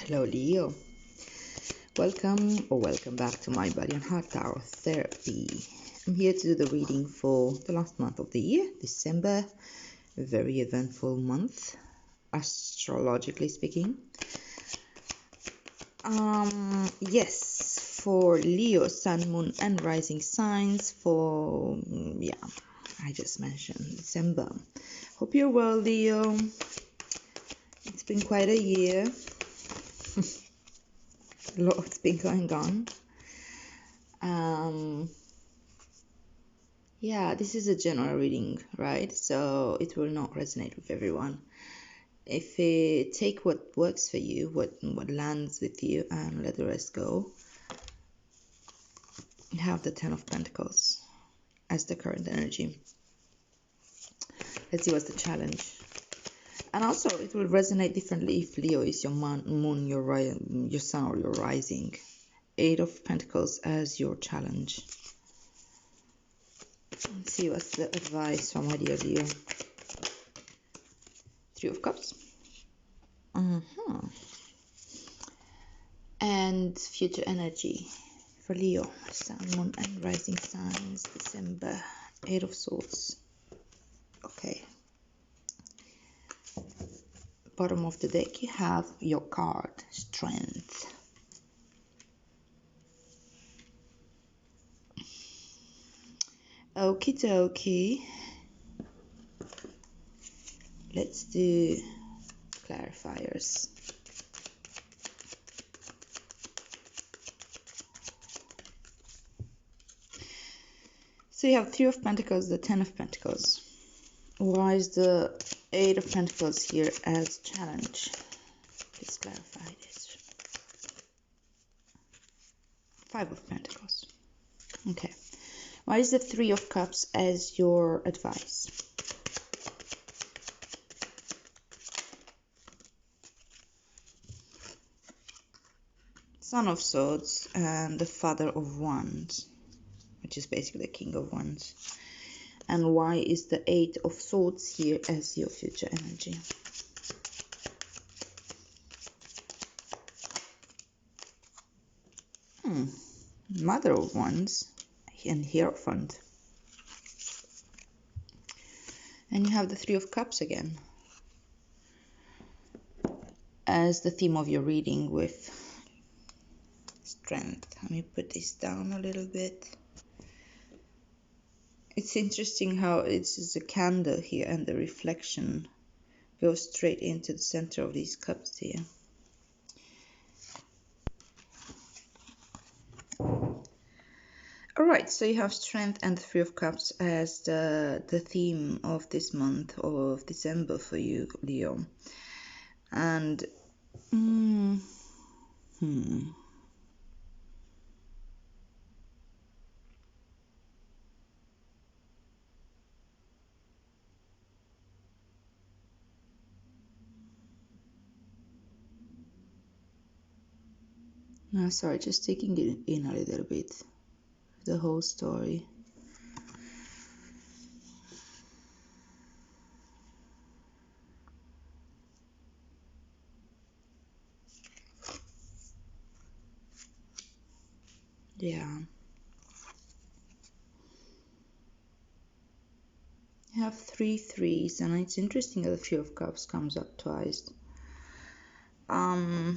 Hello, Leo. Welcome back to my Body and Heart Tarot Therapy. I'm here to do the reading for the last month of the year, December. A very eventful month, astrologically speaking. Yes, for Leo, Sun, Moon, and Rising signs for, I just mentioned December. Hope you're well, Leo. It's been quite a year. A lot's been going on. This is a general reading, right? So it will not resonate with everyone. If you take what works for you, what lands with you, and let the rest go. You have the Ten of Pentacles as the current energy. Let's see what's the challenge. And also, it will resonate differently if Leo is your moon, your sun, or your rising. Eight of Pentacles as your challenge. Let's see what's the advice from my dear Leo. Three of Cups. And future energy for Leo, Sun, Moon, and Rising signs, December. Eight of Swords. Okay. Bottom of the deck, you have your card, Strength. Okie dokie. Let's do clarifiers. So you have Three of Pentacles, the Ten of Pentacles. Why is the Eight of Pentacles here as challenge? Please clarify this. Five of Pentacles. Okay. Why is the Three of Cups as your advice? Son of Swords and the Father of Wands, which is basically the King of Wands. And why is the Eight of Swords here as your future energy? Mother of Wands and Hierophant. And you have the Three of Cups again as the theme of your reading with Strength. Let me put this down a little bit. It's interesting how it's just a candle here and the reflection goes straight into the center of these cups here. Alright, so you have Strength and the Three of Cups as the theme of this month of December for you, Leo. And no, sorry, just taking it in a little bit, the whole story. Yeah. You have three threes, and it's interesting that the Three of Cups comes up twice. I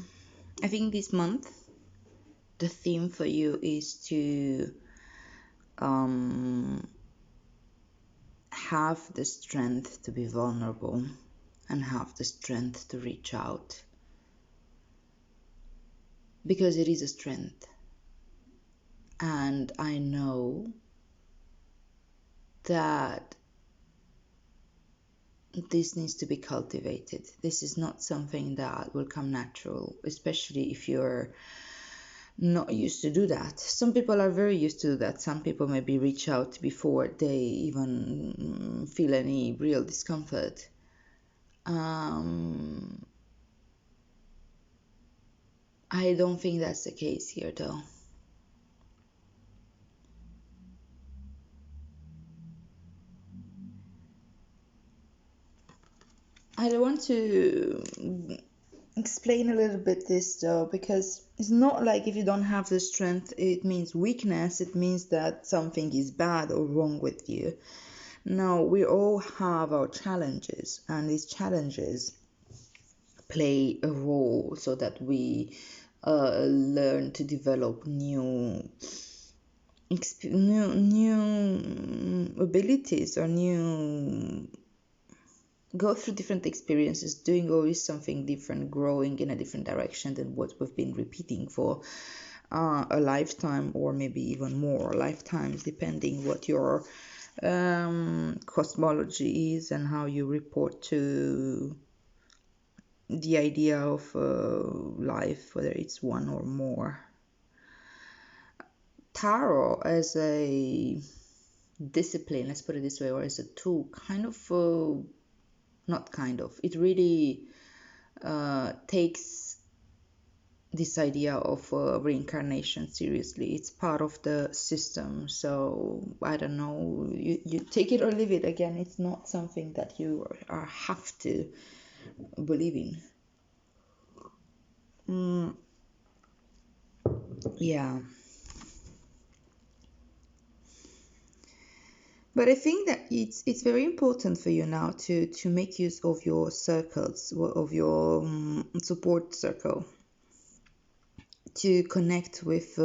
think this month the theme for you is to have the strength to be vulnerable and have the strength to reach out, because it is a strength, and I know that this needs to be cultivated. This is not something that will come natural, especially if you're not used to do that. Some people are very used to that. Some people maybe reach out before they even feel any real discomfort. I don't think that's the case here, though. I don't want to explain a little bit this though, because it's not like if you don't have the strength, it means weakness, it means that something is bad or wrong with you. No, we all have our challenges, and these challenges play a role so that we learn to develop new abilities, or new go through different experiences, doing always something different, growing in a different direction than what we've been repeating for a lifetime, or maybe even more lifetimes, depending what your cosmology is and how you report to the idea of life, whether it's one or more. Tarot as a discipline, let's put it this way, or as a tool, kind of, not kind of, it really takes this idea of reincarnation seriously. It's part of the system. So I don't know, you take it or leave it. Again, it's not something that you have to believe in. Yeah. But I think that it's very important for you now to make use of your circles, of your support circle, to connect with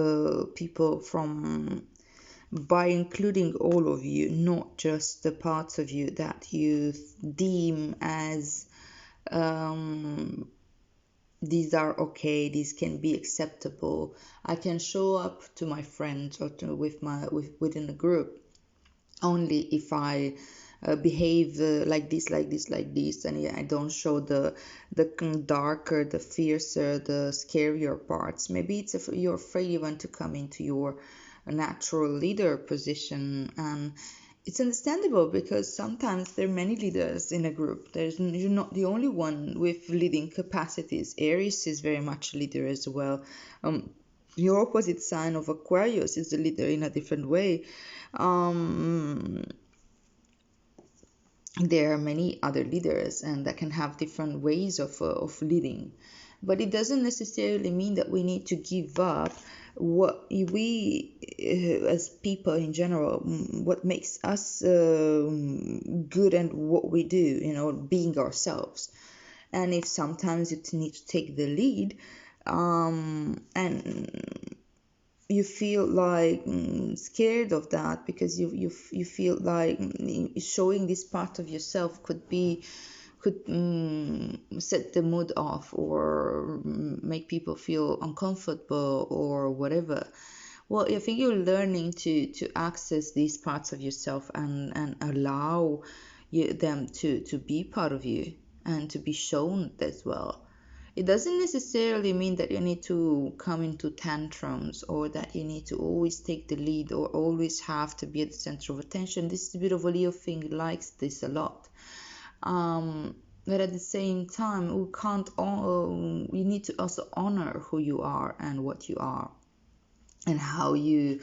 people from, by including all of you, not just the parts of you that you deem as these are okay, these can be acceptable. I can show up to my friends or within a group only if I behave like this, like this, like this, and yeah, I don't show the darker, the fiercer, the scarier parts. Maybe it's if you're afraid even to come into your natural leader position, and it's understandable because sometimes there are many leaders in a group. You're not the only one with leading capacities. Aries is very much a leader as well. Your opposite sign of Aquarius is a leader in a different way. There are many other leaders and that can have different ways of leading, but it doesn't necessarily mean that we need to give up what we as people in general, what makes us good and what we do, being ourselves. And if sometimes you need to take the lead, and you feel like scared of that because you feel like showing this part of yourself could set the mood off, or make people feel uncomfortable or whatever. Well, I think you're learning to access these parts of yourself and allow them to be part of you and to be shown as well. It doesn't necessarily mean that you need to come into tantrums, or that you need to always take the lead, or always have to be at the center of attention. This is a bit of a Leo thing, likes this a lot. But at the same time, we can't. You need to also honor who you are and what you are, and how you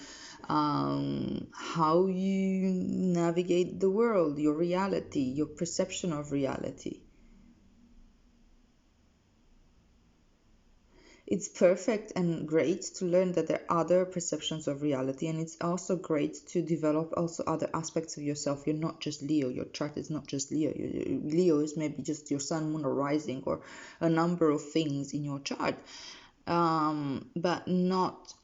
navigate the world, your reality, your perception of reality. It's perfect and great to learn that there are other perceptions of reality, and it's also great to develop also other aspects of yourself. You're not just Leo. Your chart is not just Leo. Leo is maybe just your sun, moon, or rising, or a number of things in your chart, but not.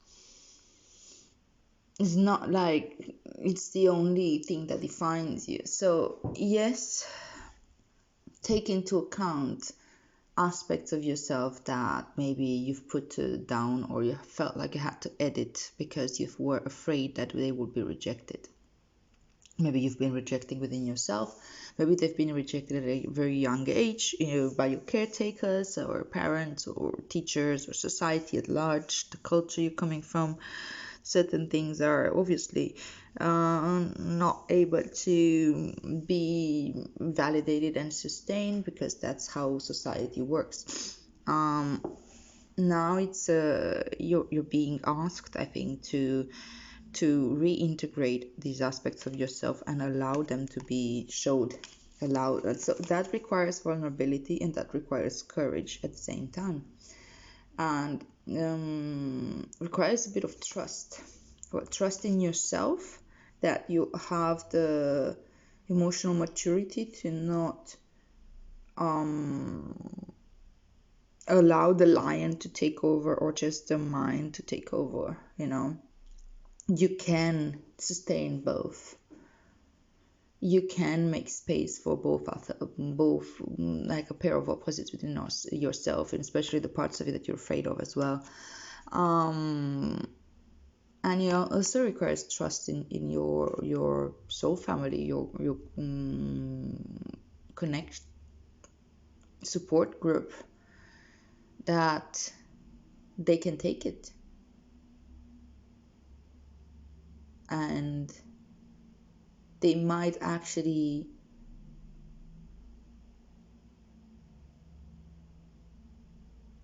It's not like it's the only thing that defines you. So yes, take into account aspects of yourself that maybe you've put down, or you felt like you had to edit because you were afraid that they would be rejected. Maybe you've been rejecting within yourself. Maybe they've been rejected at a very young age, by your caretakers or parents or teachers or society at large, the culture you're coming from. Certain things are obviously not able to be validated and sustained because that's how society works. Now it's you're being asked, I think, to reintegrate these aspects of yourself and allow them to be showed. allow that. So that requires vulnerability and that requires courage at the same time, and requires a bit of trust. Well, trust in yourself, that you have the emotional maturity to not allow the lion to take over or just the mind to take over. You can sustain both. You can make space for both, like a pair of opposites within yourself, and especially the parts of it that you're afraid of as well. And it also requires trust in your soul family, your connect support group, that they can take it and they might actually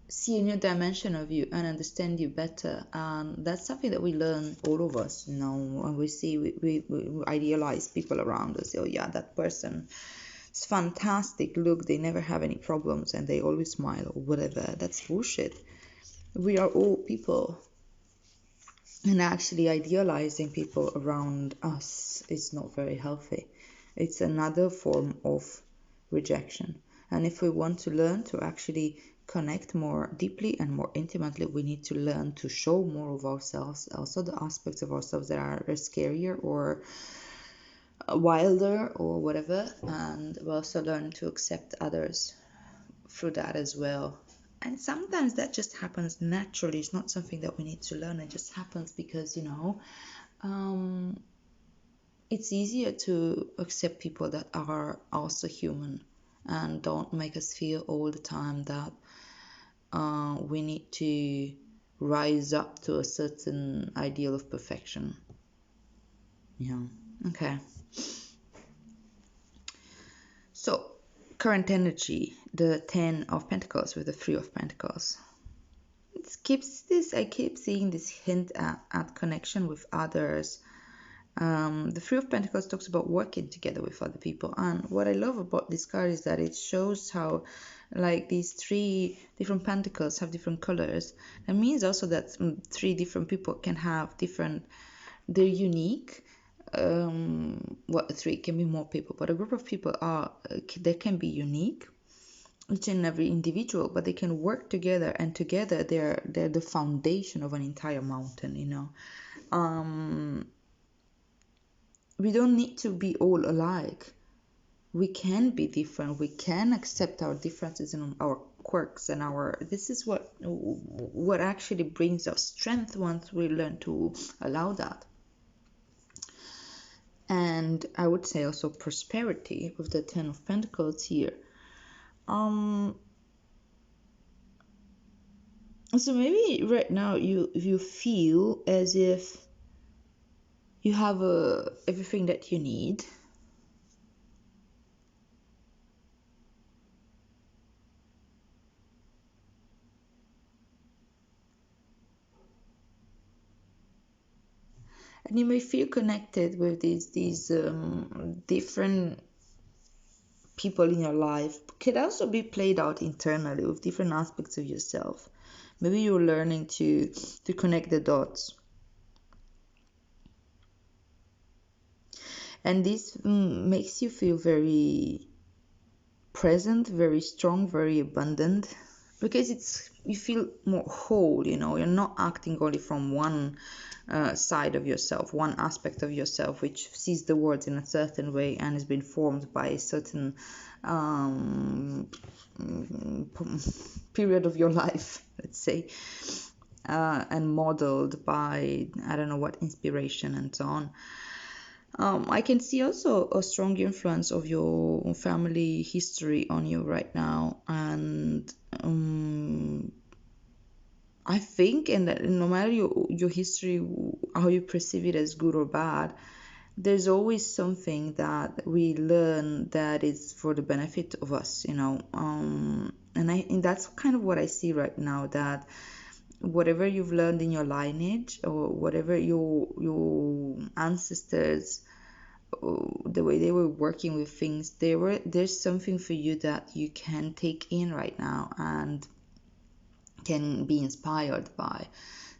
see a new dimension of you and understand you better. And that's something that we learn, all of us, when we see, we idealize people around us. Oh yeah, that person, it's fantastic, look, they never have any problems and they always smile or whatever. That's bullshit. We are all people, and actually idealizing people around us is not very healthy. It's another form of rejection. And if we want to learn to actually connect more deeply and more intimately, we need to learn to show more of ourselves, also the aspects of ourselves that are scarier or wilder or whatever. And we also learn to accept others through that as well. And sometimes that just happens naturally. It's not something that we need to learn. It just happens because, um, it's easier to accept people that are also human and don't make us feel all the time that we need to rise up to a certain ideal of perfection. Yeah. Okay. So, current energy, the 10 of Pentacles with the 3 of Pentacles. I keep seeing this hint at connection with others. The Three of Pentacles talks about working together with other people, and what I love about this card is that it shows how, like, these three different pentacles have different colors. That means also that three different people can have different, they're unique. Well, three can be more people, but a group of people are, they can be unique, each and every individual, but they can work together, and together they're the foundation of an entire mountain. We don't need to be all alike. We can be different. We can accept our differences and our quirks and our, this is what actually brings us strength once we learn to allow that. And I would say also prosperity with the 10 of Pentacles here. So maybe right now you feel as if you have everything that you need. And you may feel connected with these different people in your life. Could also be played out internally with different aspects of yourself. Maybe you're learning to connect the dots. And this makes you feel very present, very strong, very abundant, because you feel more whole. You're not acting only from one side of yourself, one aspect of yourself, which sees the world in a certain way and has been formed by a certain period of your life, let's say, and modeled by, I don't know what, inspiration and so on. I can see also a strong influence of your family history on you right now, and I think, and that no matter your history, how you perceive it as good or bad, there's always something that we learn that is for the benefit of us. And that's kind of what I see right now, that whatever you've learned in your lineage or whatever your ancestors the way they were working with things, there's something for you that you can take in right now and can be inspired by.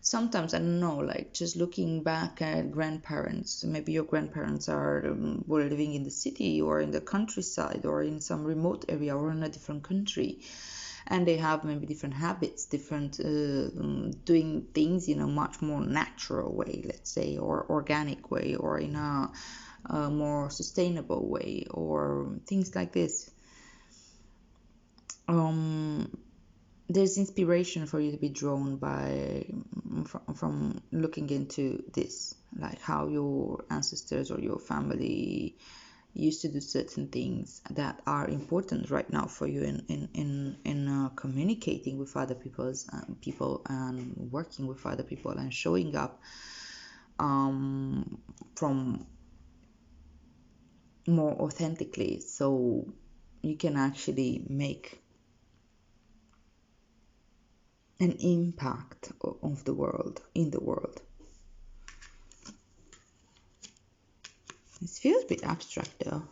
Sometimes I don't know, like just looking back at grandparents, maybe your grandparents are were living in the city or in the countryside or in some remote area or in a different country, and they have maybe different habits, different doing things in a much more natural way, let's say, or organic way, or in a more sustainable way, or things like this. um there's inspiration for you to be drawn by from looking into this, like how your ancestors or your family used to do certain things that are important right now for you in communicating with other people and working with other people and showing up from more authentically, so you can actually make an impact of the world in the world. It feels a bit abstract though.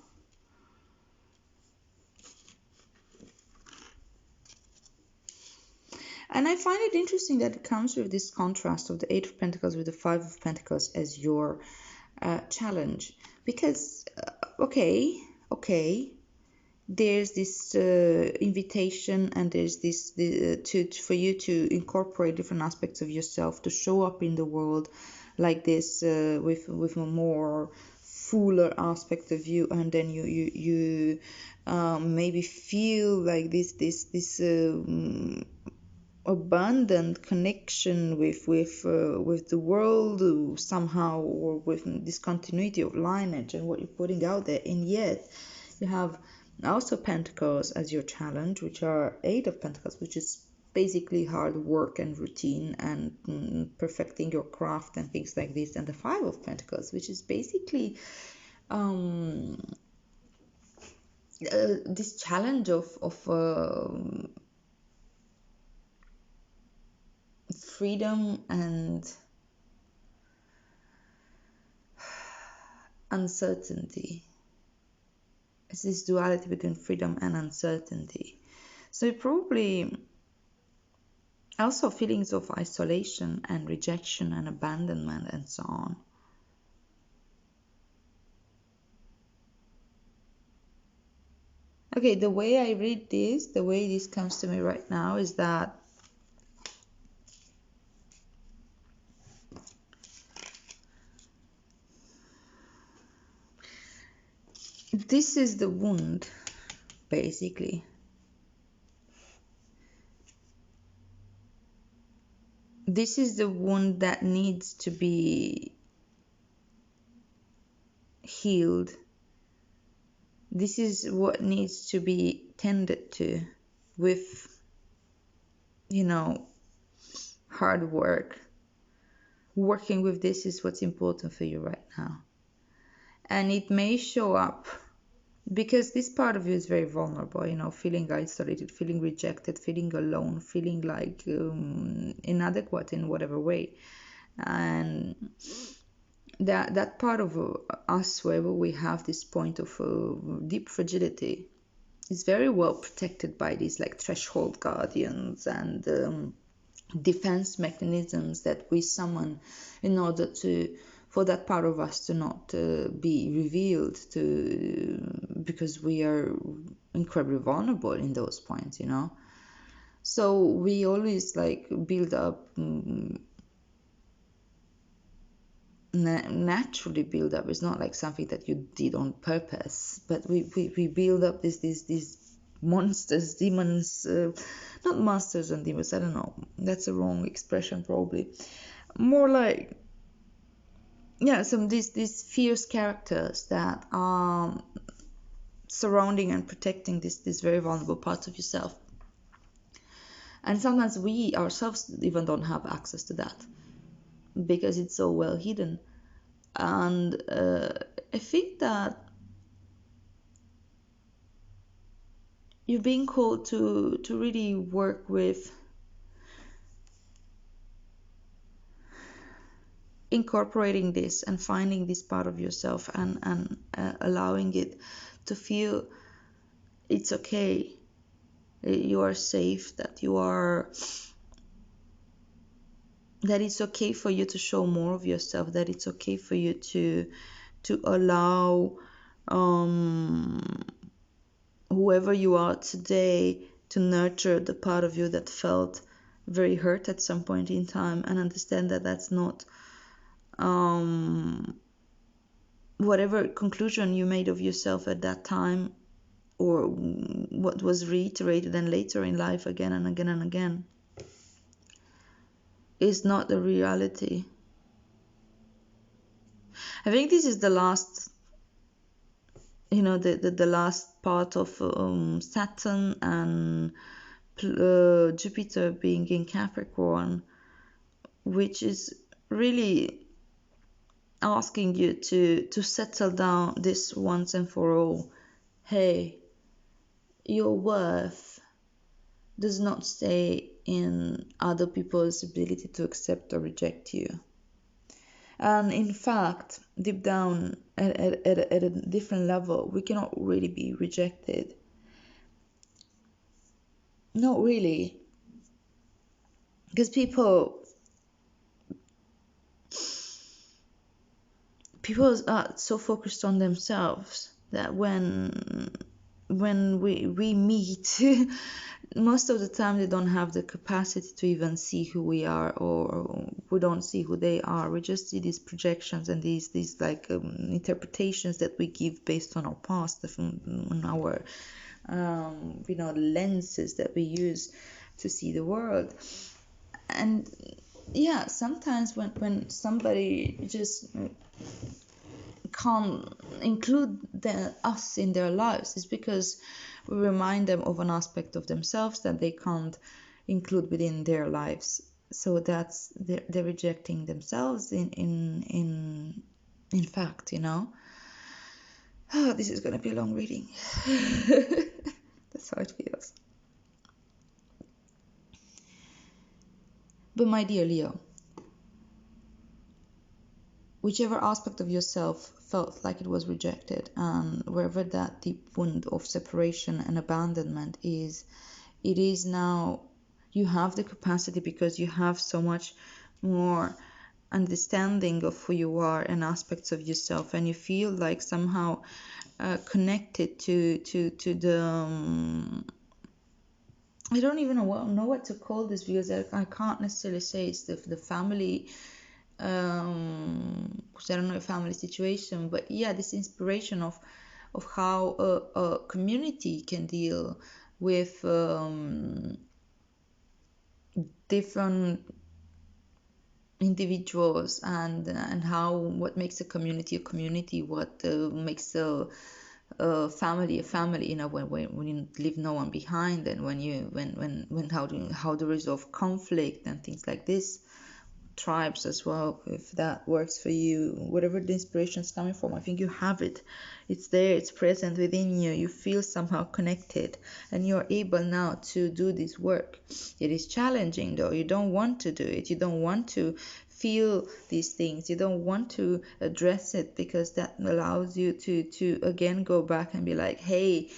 And I find it interesting that it comes with this contrast of the Eight of Pentacles with the Five of Pentacles as your challenge. Because, okay, there's this invitation, and there's this for you to incorporate different aspects of yourself, to show up in the world like this with a more fuller aspect of you, and then you maybe feel like this abundant connection with the world somehow, or with this continuity of lineage and what you're putting out there. And yet you have also Pentacles as your challenge, which are Eight of Pentacles, which is basically hard work and routine and perfecting your craft and things like this, and the Five of Pentacles, which is basically this challenge of freedom and uncertainty. It's this duality between freedom and uncertainty. So probably also feelings of isolation and rejection and abandonment and so on. Okay, the way I read this, the way this comes to me right now is that this is the wound, basically. This is the wound that needs to be healed. This is what needs to be tended to with, hard work. Working with this is what's important for you right now. And it may show up because this part of you is very vulnerable, feeling isolated, feeling rejected, feeling alone, feeling like inadequate in whatever way. And that part of us where we have this point of deep fragility is very well protected by these like threshold guardians and defense mechanisms that we summon in order to for that part of us to not be revealed to, because we are incredibly vulnerable in those points. So we always like build up naturally build up. It's not like something that you did on purpose, but we build up these monsters, demons, not monsters and demons, I don't know, that's a wrong expression probably, more like some these fierce characters that are surrounding and protecting this very vulnerable parts of yourself. And sometimes we ourselves even don't have access to that because it's so well hidden. And I think that you're being called to really work with incorporating this and finding this part of yourself, and allowing it to feel it's okay, you are safe, that it's okay for you to show more of yourself, that it's okay for you to allow whoever you are today to nurture the part of you that felt very hurt at some point in time, and understand that that's not whatever conclusion you made of yourself at that time, or what was reiterated and later in life again and again and again, is not the reality. I think this is the last, the last part of Saturn and Jupiter being in Capricorn, which is really asking you to settle down this once and for all. Hey, your worth does not stay in other people's ability to accept or reject you. And in fact, deep down, at a different level, we cannot really be rejected. Not really. Because people are so focused on themselves that when we meet, most of the time they don't have the capacity to even see who we are, or we don't see who they are. We just see these projections and these like interpretations that we give based on our past, on our lenses that we use to see the world. And yeah, sometimes when somebody just can't include us in their lives, is because we remind them of an aspect of themselves that they can't include within their lives. So that's they're rejecting themselves in fact, Oh, this is gonna be a long reading. That's how it feels. But my dear Leo, whichever aspect of yourself felt like it was rejected, and wherever that deep wound of separation and abandonment is, it is now, you have the capacity, because you have so much more understanding of who you are and aspects of yourself, and you feel like somehow connected to the I don't even know what to call this, because I can't necessarily say it's the family, because I don't know a family situation, but yeah, this inspiration of how a community can deal with different individuals, and how, what makes a community, what makes a family, when you leave no one behind, and when how to resolve conflict and things like this. Tribes as well, if that works for you, whatever the inspiration is coming from, I think you have it. It's there, it's present within you. You feel somehow connected, and you're able now to do this work. It is challenging though. You don't want to do it, you don't want to feel these things, you don't want to address it, because that allows you to again go back and be like, hey,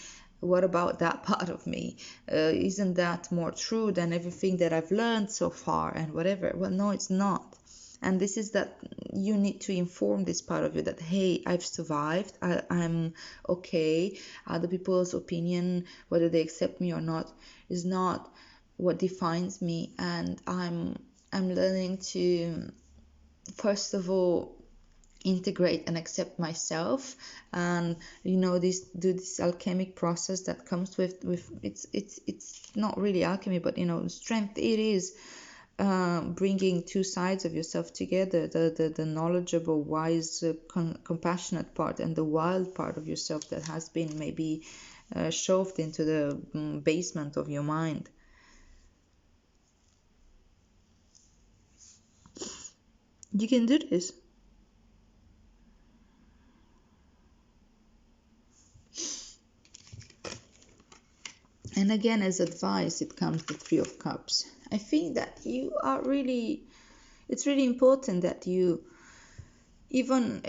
what about that part of me? Isn't that more true than everything that I've learned so far, and whatever? Well, no, it's not. And this is that you need to inform this part of you that, hey, I've survived, I'm okay. Other people's opinion, whether they accept me or not, is not what defines me. And I'm learning to, first of all, integrate and accept myself, and this alchemic process that comes with it's not really alchemy, but strength. It is bringing two sides of yourself together, the knowledgeable, wise, compassionate part, and the wild part of yourself that has been maybe shoved into the basement of your mind. You can do this. And again, as advice, it comes the Three of Cups. I think that it's really important that you even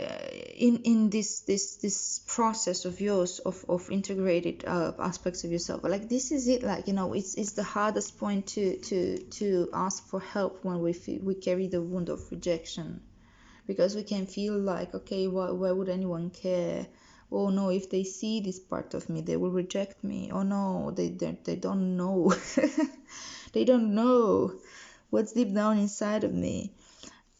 in this process of yours of integrated aspects of yourself, like this is it, like it's the hardest point to ask for help when we carry the wound of rejection, because we can feel like, okay, why would anyone care? Oh no, if they see this part of me they will reject me. Oh no, they don't know. They don't know what's deep down inside of me.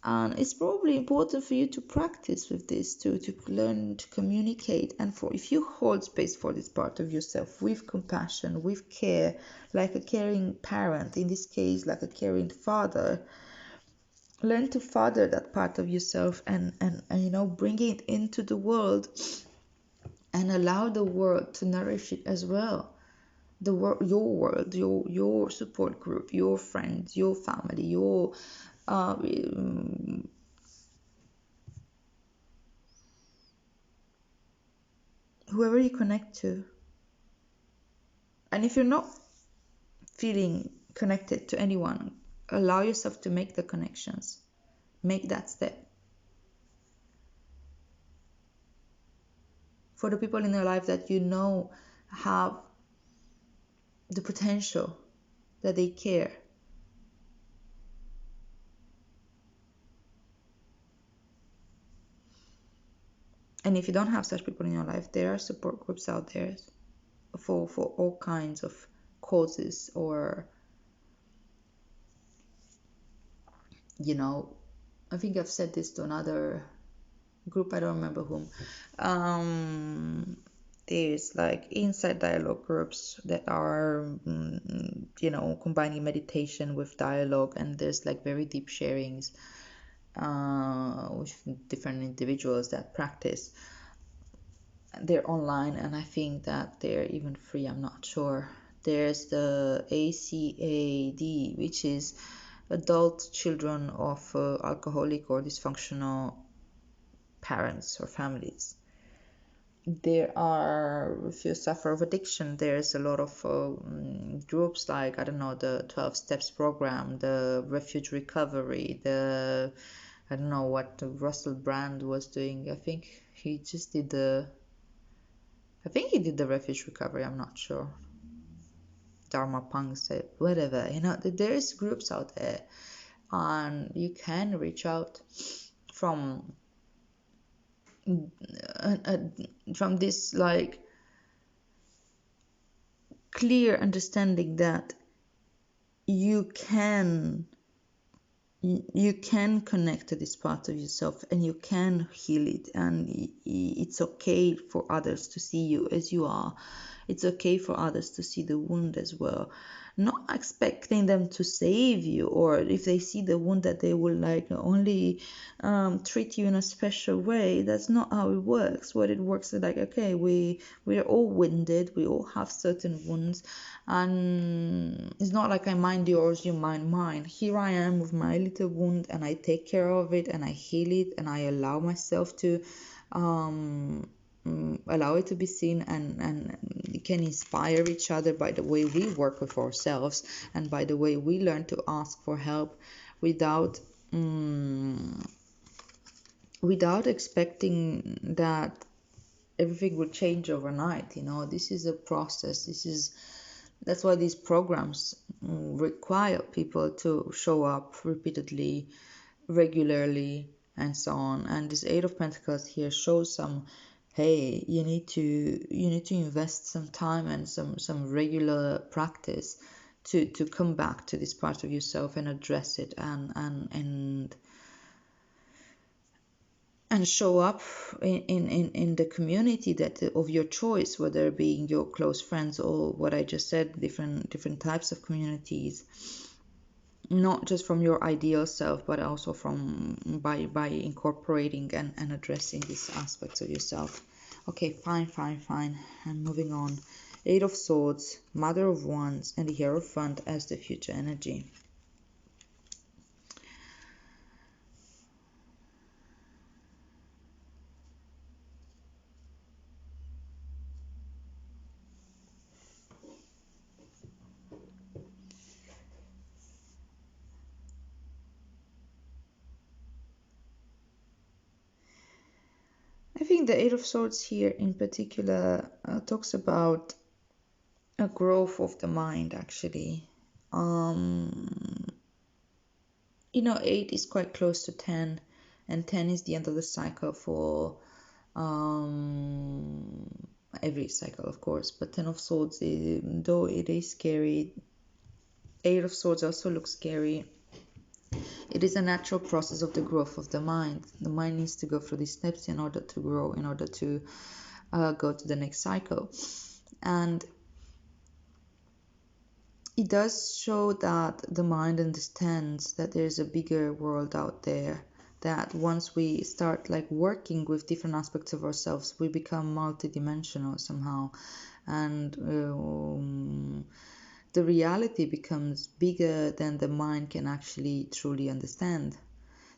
And it's probably important for you to practice with this, to learn to communicate, and for if you hold space for this part of yourself with compassion, with care, like a caring parent, in this case like a caring father, learn to father that part of yourself, and bring it into the world, and allow the world to nourish it as well. The world, your world, your support group, your friends, your family, your whoever you connect to. And if you're not feeling connected to anyone, allow yourself to make the connections. Make that step. For the people in your life that have the potential, that they care. And if you don't have such people in your life, there are support groups out there for all kinds of causes, or I think I've said this to another group, I don't remember whom. There's like inside dialogue groups that are combining meditation with dialogue, and there's like very deep sharings with different individuals that practice. They're online, and I think that they're even free, I'm not sure. There's the ACAD, which is adult children of alcoholic or dysfunctional parents or families. There are, if you suffer of addiction, there's a lot of groups like, I don't know, the 12 steps program, the refuge recovery, I don't know what Russell Brand was doing. I think he did the refuge recovery, I'm not sure. Dharma Punk said, whatever, there's groups out there, and you can reach out from this like clear understanding that you can you can connect to this part of yourself, and you can heal it, and it's okay for others to see you as you are. It's okay for others to see the wound as well, not expecting them to save you, or if they see the wound that they will like only treat you in a special way. That's not how it works. What it works is like, okay, we're all wounded, we all have certain wounds, and it's not like I mind yours, you mind mine. Here I am with my little wound, and I take care of it, and I heal it, and I allow myself to allow it to be seen, and we can inspire each other by the way we work with ourselves, and by the way we learn to ask for help without without expecting that everything will change overnight. This is a process. That's why these programs require people to show up repeatedly, regularly, and so on. And this Eight of Pentacles here shows some, hey, you need to invest some time and some regular practice to come back to this part of yourself and address it, and show up in the community that of your choice, whether being your close friends or what I just said, different types of communities, not just from your ideal self, but also from by incorporating and addressing these aspects of yourself. Okay, fine. I'm moving on. Eight of Swords, Mother of Wands, and the Hierophant as the future energy. I think the Eight of Swords here in particular talks about a growth of the mind, actually. Um, 8 is quite close to 10, and 10 is the end of the cycle for um, every cycle, of course. But 10 of Swords, though it is scary, 8 of Swords also looks scary. It is a natural process of the growth of the mind. The mind needs to go through these steps in order to grow, in order to go to the next cycle. And it does show that the mind understands that there's a bigger world out there, that once we start like working with different aspects of ourselves, we become multidimensional somehow, and the reality becomes bigger than the mind can actually truly understand.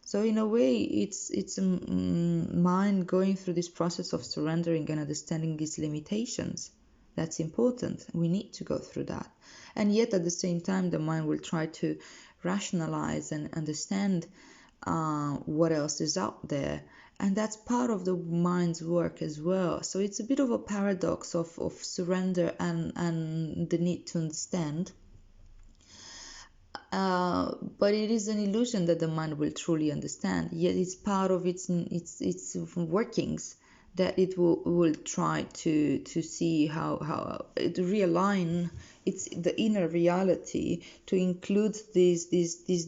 So in a way, it's a mind going through this process of surrendering and understanding its limitations. That's important. We need to go through that. And yet at the same time, the mind will try to rationalize and understand what else is out there. And that's part of the mind's work as well. So it's a bit of a paradox of surrender and the need to understand. But it is an illusion that the mind will truly understand. Yet it's part of its workings that it will try to see how to realign its the inner reality to include these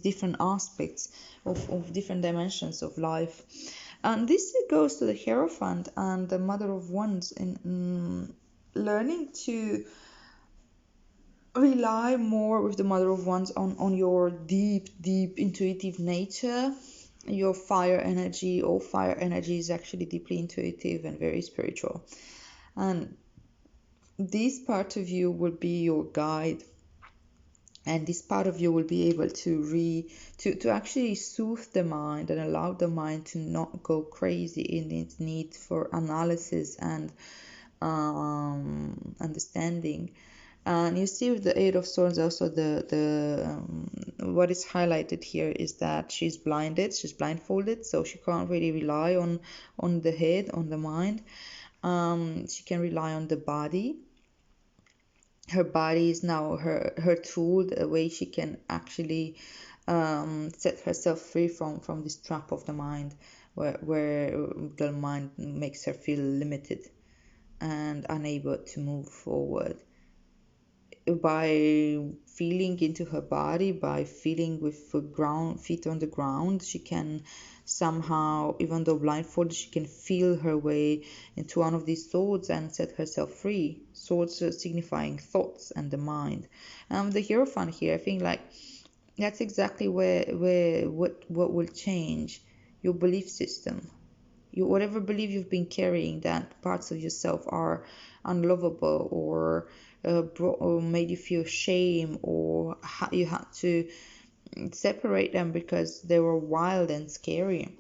different aspects of different dimensions of life. And this goes to the Hierophant and the Mother of Wands in learning to rely more with the Mother of Wands on your deep intuitive nature, your fire energy. All fire energy is actually deeply intuitive and very spiritual, and this part of you will be your guide, and this part of you will be able to actually soothe the mind and allow the mind to not go crazy in its need for analysis and understanding. And you see with the Eight of Swords also the what is highlighted here is that she's blindfolded, so she can't really rely on the head, on the mind. She can rely on the body. Her body is now her tool, the way she can actually set herself free from this trap of the mind, where the mind makes her feel limited and unable to move forward. By feeling into her body, by feeling with the ground, feet on the ground, she can somehow, even though blindfolded, she can feel her way into one of these swords and set herself free. Swords signifying thoughts and the mind. The Hierophant here, I think like that's exactly where what will change your belief system. Whatever belief you've been carrying that parts of yourself are unlovable or made you feel shame or you had to separate them because they were wild and scary.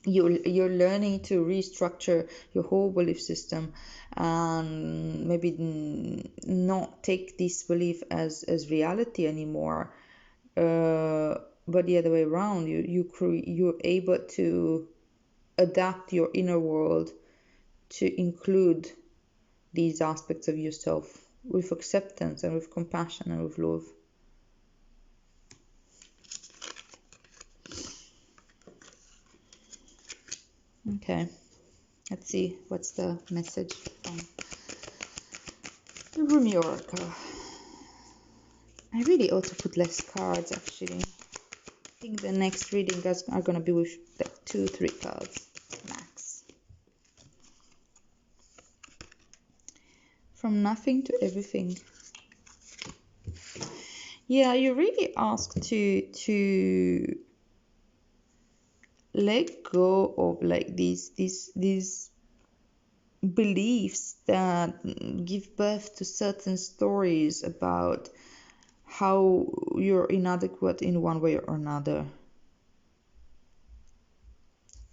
You're learning to restructure your whole belief system and maybe not take this belief as reality anymore, but the other way around. You're able to adapt your inner world to include these aspects of yourself with acceptance and with compassion and with love. Okay, let's see what's the message from the Rumi Oracle. I really ought to put less cards actually. I think the next readings are gonna be with like 2-3 cards max. From nothing to everything. Yeah, you're really asked to let go of like these beliefs that give birth to certain stories about how you're inadequate in one way or another.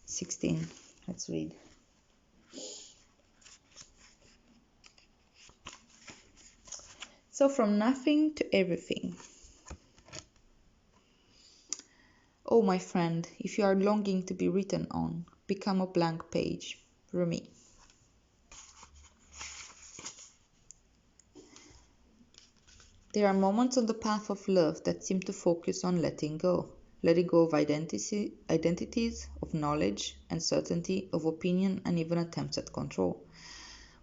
16. Let's read. So from nothing to everything. Oh, my friend, if you are longing to be written on, become a blank page. Rumi. There are moments on the path of love that seem to focus on letting go of identities, of knowledge and certainty, of opinion, and even attempts at control.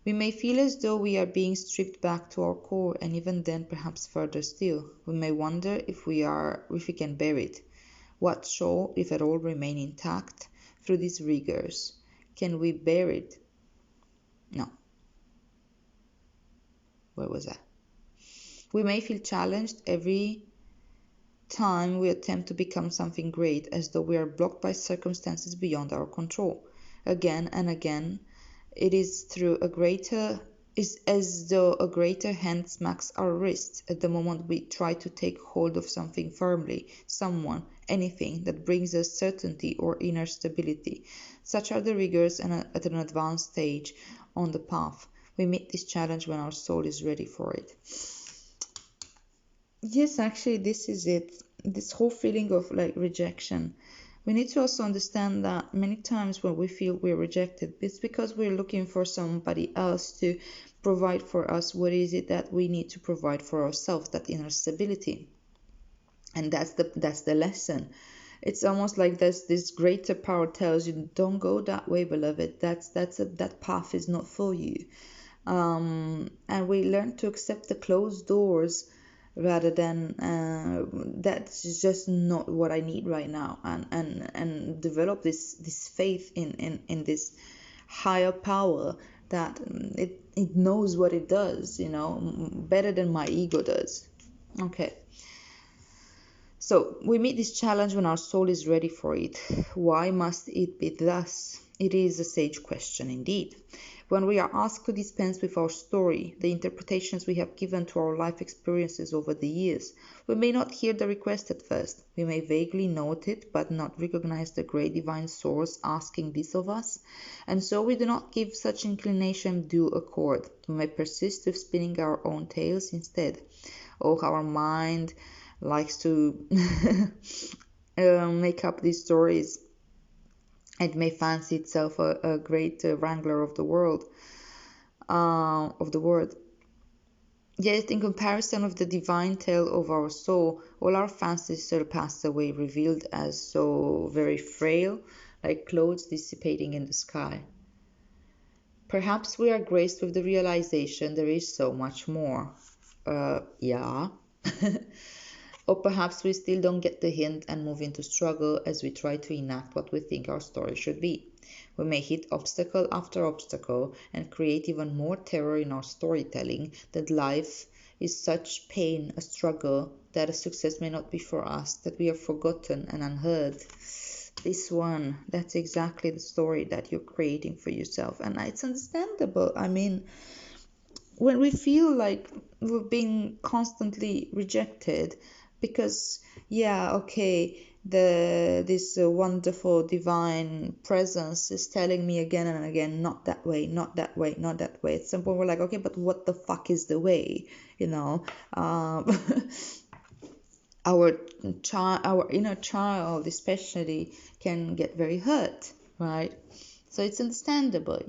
We may feel as though we are being stripped back to our core, and even then, perhaps further still, we may wonder if we can bear it. What shall, if at all, remain intact through these rigors? Can we bear it? No. Where was I? We may feel challenged every time we attempt to become something great, as though we are blocked by circumstances beyond our control. Again and again, it is as though a greater hand smacks our wrist at the moment we try to take hold of something firmly, someone, anything that brings us certainty or inner stability. Such are the rigors at an advanced stage on the path. We meet this challenge when our soul is ready for it. Yes, actually, this is it. This whole feeling of like rejection. We need to also understand that many times when we feel we're rejected, it's because we're looking for somebody else to provide for us what is it that we need to provide for ourselves, that inner stability. And that's the lesson. It's almost like this greater power tells you, don't go that way, beloved. That path is not for you. And we learn to accept the closed doors rather than that's just not what I need right now, and develop this faith in this higher power that it knows what it does, better than my ego does. Okay. So we meet this challenge when our soul is ready for it. Why must it be thus? It is a sage question indeed. When we are asked to dispense with our story, the interpretations we have given to our life experiences over the years, we may not hear the request at first. We may vaguely note it, but not recognize the great divine source asking this of us, and so we do not give such inclination due accord. We may persist with spinning our own tales instead. Oh, our mind likes to make up these stories. It may fancy itself a great wrangler of the world, of the world. Yet, in comparison with the divine tale of our soul, all our fancies shall pass away, revealed as so very frail, like clouds dissipating in the sky. Perhaps we are graced with the realization there is so much more. Yeah. Or perhaps we still don't get the hint and move into struggle as we try to enact what we think our story should be. We may hit obstacle after obstacle and create even more terror in our storytelling that life is such pain, a struggle, that a success may not be for us, that we are forgotten and unheard. This one, that's exactly the story that you're creating for yourself. And it's understandable. I mean, when we feel like we're being constantly rejected, because yeah, okay, this wonderful divine presence is telling me again and again, not that way, not that way, not that way. At some point we're like, okay, but what the fuck is the way, um, our inner child especially can get very hurt, right? So it's understandable.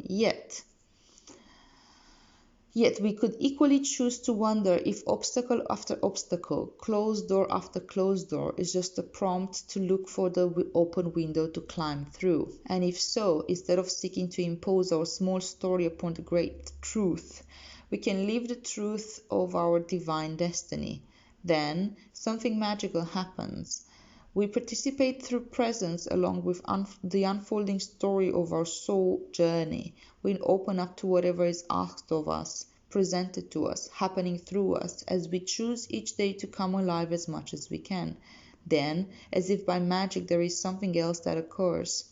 Yet we could equally choose to wonder if obstacle after obstacle, closed door after closed door, is just a prompt to look for the open window to climb through. And if so, instead of seeking to impose our small story upon the great truth, we can live the truth of our divine destiny. Then something magical happens. We participate through presence along with the unfolding story of our soul journey. We open up to whatever is asked of us, presented to us, happening through us, as we choose each day to come alive as much as we can. Then, as if by magic, there is something else that occurs.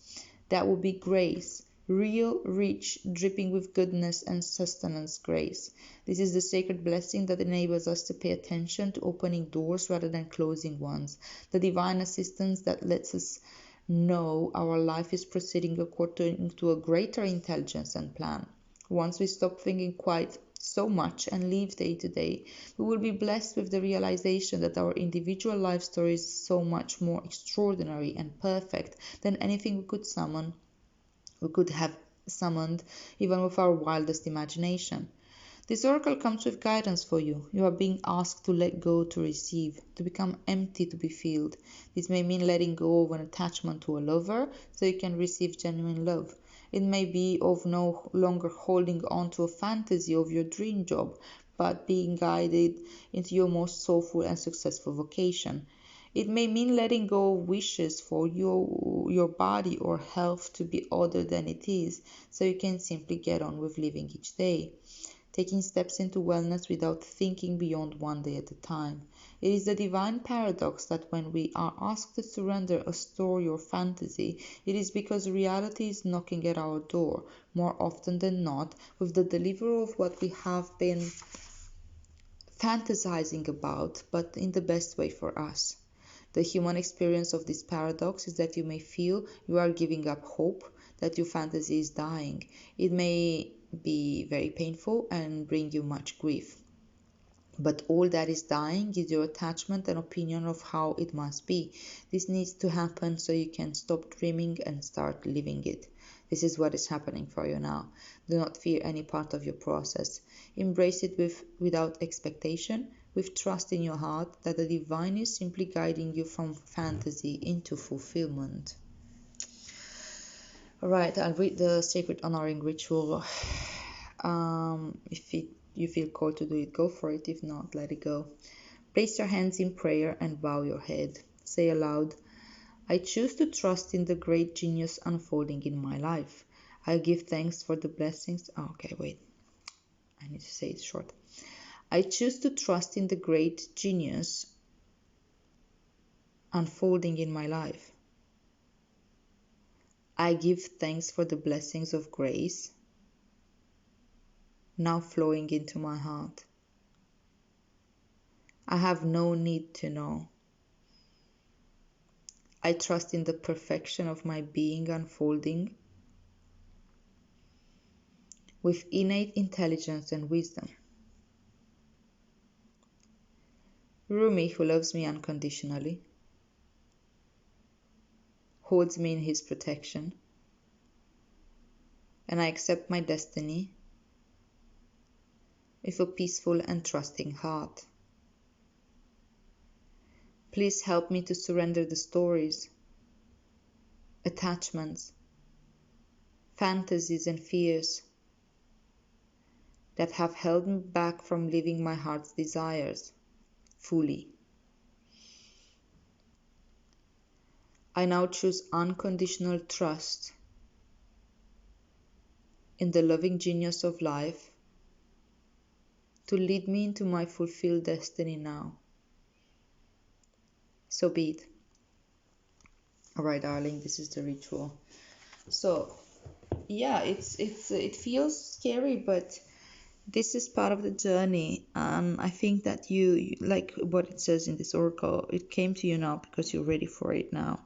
That will be grace. Real, rich, dripping with goodness and sustenance grace. This is the sacred blessing that enables us to pay attention to opening doors rather than closing ones. The divine assistance that lets us know our life is proceeding according to a greater intelligence and plan. Once we stop thinking quite so much and live day to day, we will be blessed with the realization that our individual life story is so much more extraordinary and perfect than anything we could summon we could have summoned even with our wildest imagination. This oracle comes with guidance for you. You are being asked to let go to receive, to become empty to be filled. This may mean letting go of an attachment to a lover so you can receive genuine love. It may be of no longer holding on to a fantasy of your dream job, but being guided into your most soulful and successful vocation. It may mean letting go of wishes for your body or health to be other than it is, so you can simply get on with living each day, taking steps into wellness without thinking beyond one day at a time. It is the divine paradox that when we are asked to surrender a story or fantasy, it is because reality is knocking at our door, more often than not, with the delivery of what we have been fantasizing about, but in the best way for us. The human experience of this paradox is that you may feel you are giving up hope, that your fantasy is dying. It may be very painful and bring you much grief. But all that is dying is your attachment and opinion of how it must be. This needs to happen so you can stop dreaming and start living it. This is what is happening for you now. Do not fear any part of your process. Embrace it without expectation, with trust in your heart that the divine is simply guiding you from fantasy into fulfillment. Alright, I'll read the sacred honoring ritual. If you feel called to do it, go for it. If not, let it go. Place your hands in prayer and bow your head. Say aloud, I choose to trust in the great genius unfolding in my life. I give thanks for the blessings. Oh, okay, wait. I need to say it short. I choose to trust in the great genius unfolding in my life. I give thanks for the blessings of grace now flowing into my heart. I have no need to know. I trust in the perfection of my being unfolding with innate intelligence and wisdom. Rumi, who loves me unconditionally, holds me in his protection, and I accept my destiny with a peaceful and trusting heart. Please help me to surrender the stories, attachments, fantasies, and fears that have held me back from living my heart's desires fully. I now choose unconditional trust in the loving genius of life to lead me into my fulfilled destiny now. So be it. Alright, darling, this is the ritual. So, yeah, it feels scary, but this is part of the journey. I think that you like what it says in this oracle. It came to you now because you're ready for it now.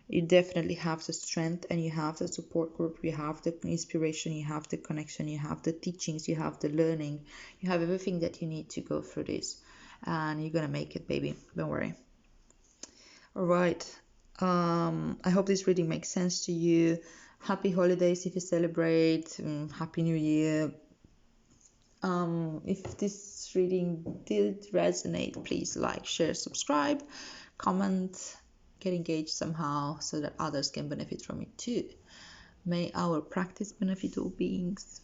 You definitely have the strength and you have the support group, you have the inspiration, you have the connection, you have the teachings, you have the learning, you have everything that you need to go through this, and you're gonna make it, baby. Don't worry. All right. I hope this reading makes sense to you. Happy holidays if you celebrate. Happy New Year. If this reading did resonate, please like, share, subscribe, comment, get engaged somehow so that others can benefit from it too. May our practice benefit all beings.